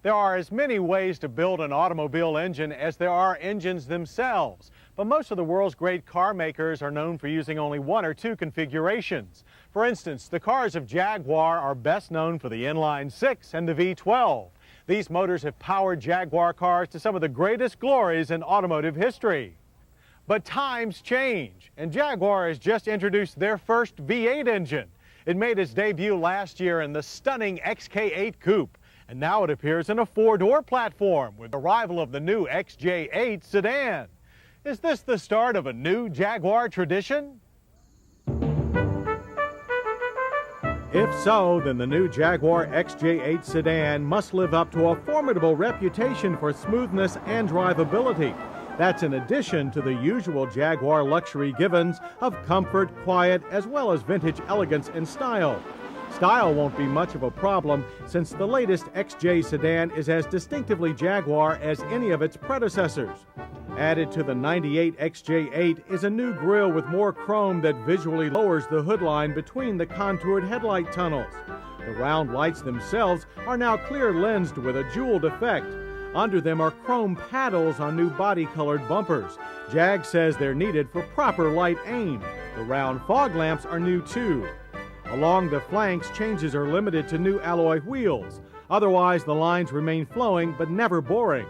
There are as many ways to build an automobile engine as there are engines themselves, but most of the world's great car makers are known for using only one or two configurations. For instance, the cars of Jaguar are best known for the inline 6 and the V12. These motors have powered Jaguar cars to some of the greatest glories in automotive history. But times change, and Jaguar has just introduced their first V8 engine. It made its debut last year in the stunning XK8 Coupe, and now it appears in a four-door platform with the arrival of the new XJ8 sedan. Is this the start of a new Jaguar tradition? If so, then the new Jaguar XJ8 sedan must live up to a formidable reputation for smoothness and drivability. That's in addition to the usual Jaguar luxury givens of comfort, quiet, as well as vintage elegance and style. Style won't be much of a problem since the latest XJ sedan is as distinctively Jaguar as any of its predecessors. Added to the '98 XJ8 is a new grille with more chrome that visually lowers the hood line between the contoured headlight tunnels. The round lights themselves are now clear lensed with a jeweled effect. Under them are chrome paddles on new body-colored bumpers. Jag says they're needed for proper light aim. The round fog lamps are new too. Along the flanks, changes are limited to new alloy wheels. Otherwise, the lines remain flowing but never boring.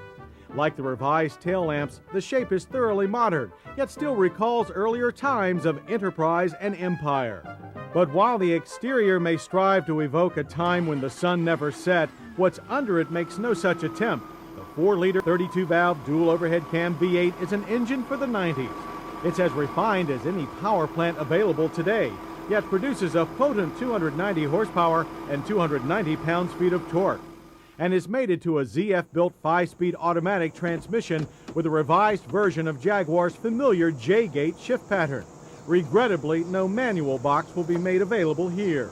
Like the revised tail lamps, the shape is thoroughly modern, yet still recalls earlier times of enterprise and empire. But while the exterior may strive to evoke a time when the sun never set, what's under it makes no such attempt. The 4-liter 32-valve dual overhead cam V8 is an engine for the 90s. It's as refined as any power plant available today, yet produces a potent 290 horsepower and 290 pounds-feet of torque, and is mated to a ZF-built 5-speed automatic transmission with a revised version of Jaguar's familiar J-gate shift pattern. Regrettably, no manual box will be made available here.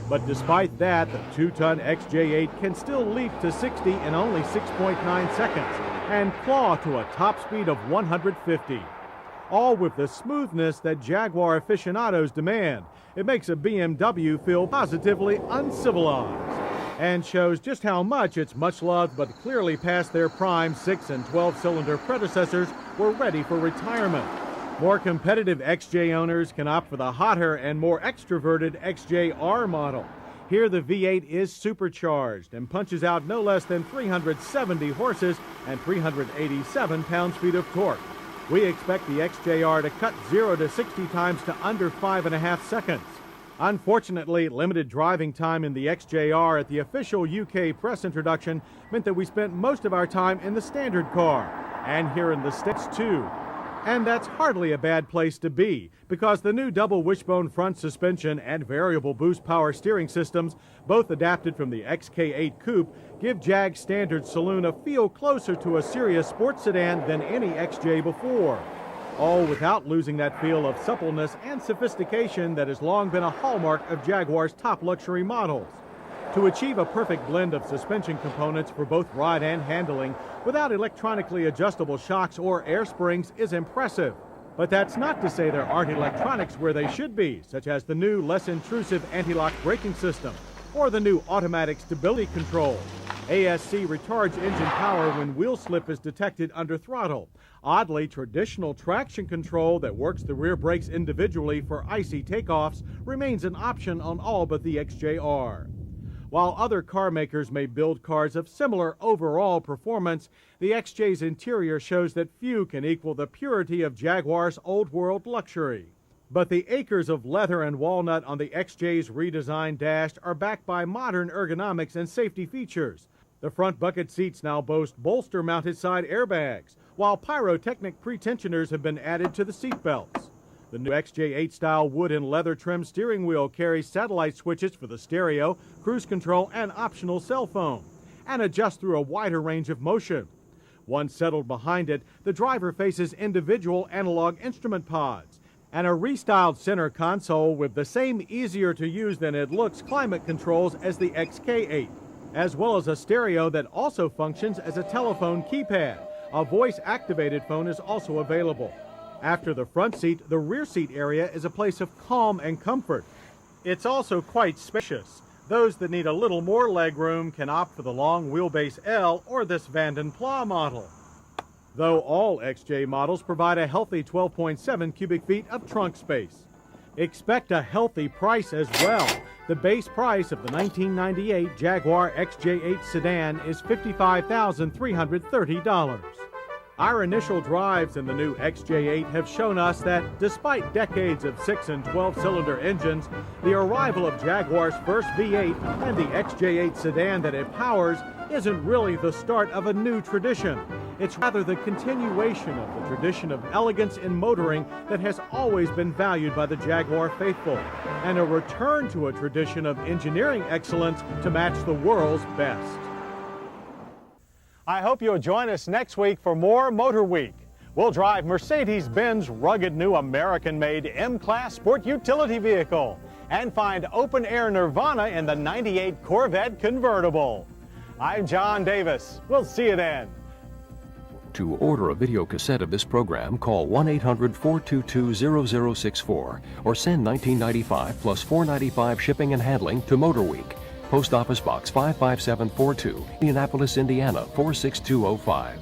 But despite that, the 2-ton XJ8 can still leap to 60 in only 6.9 seconds and claw to a top speed of 150. All with the smoothness that Jaguar aficionados demand. It makes a BMW feel positively uncivilized and shows just how much its much-loved but clearly past their prime 6- and 12-cylinder predecessors were ready for retirement. More competitive XJ owners can opt for the hotter and more extroverted XJR model. Here the V8 is supercharged and punches out no less than 370 horses and 387 pounds-feet of torque. We expect the XJR to cut 0 to 60 times to under 5.5 seconds. Unfortunately, limited driving time in the XJR at the official UK press introduction meant that we spent most of our time in the standard car, and here in the States too. And that's hardly a bad place to be, because the new double wishbone front suspension and variable boost power steering systems, both adapted from the XK8 Coupe, give Jag Standard Saloon a feel closer to a serious sports sedan than any XJ before. All without losing that feel of suppleness and sophistication that has long been a hallmark of Jaguar's top luxury models. To achieve a perfect blend of suspension components for both ride and handling without electronically adjustable shocks or air springs is impressive. But that's not to say there aren't electronics where they should be, such as the new, less intrusive anti-lock braking system or the new automatic stability control. ASC retards engine power when wheel slip is detected under throttle. Oddly, traditional traction control that works the rear brakes individually for icy takeoffs remains an option on all but the XJR. While other car makers may build cars of similar overall performance, the XJ's interior shows that few can equal the purity of Jaguar's old-world luxury. But the acres of leather and walnut on the XJ's redesigned dash are backed by modern ergonomics and safety features. The front bucket seats now boast bolster-mounted side airbags, while pyrotechnic pretensioners have been added to the seat belts. The new XJ8-style wood and leather trim steering wheel carries satellite switches for the stereo, cruise control, and optional cell phone, and adjusts through a wider range of motion. Once settled behind it, the driver faces individual analog instrument pods, and a restyled center console with the same easier-to-use-than-it-looks climate controls as the XK8, as well as a stereo that also functions as a telephone keypad. A voice-activated phone is also available. After the front seat, the rear seat area is a place of calm and comfort. It's also quite spacious. Those that need a little more legroom can opt for the long wheelbase L or this Vanden Plas model. Though all XJ models provide a healthy 12.7 cubic feet of trunk space. Expect a healthy price as well. The base price of the 1998 Jaguar XJ8 sedan is $55,330. Our initial drives in the new XJ8 have shown us that despite decades of 6 and 12-cylinder engines, the arrival of Jaguar's first V8 and the XJ8 sedan that it powers isn't really the start of a new tradition. It's rather the continuation of the tradition of elegance in motoring that has always been valued by the Jaguar faithful, and a return to a tradition of engineering excellence to match the world's best. I hope you'll join us next week for more Motor Week. We'll drive Mercedes-Benz rugged new American-made M-Class sport utility vehicle and find open-air nirvana in the '98 Corvette convertible. I'm John Davis. We'll see you then. To order a video cassette of this program, call 1-800-422-0064 or send $19.95 plus $4.95 shipping and handling to Motorweek. Post Office Box 55742, Indianapolis, Indiana 46205.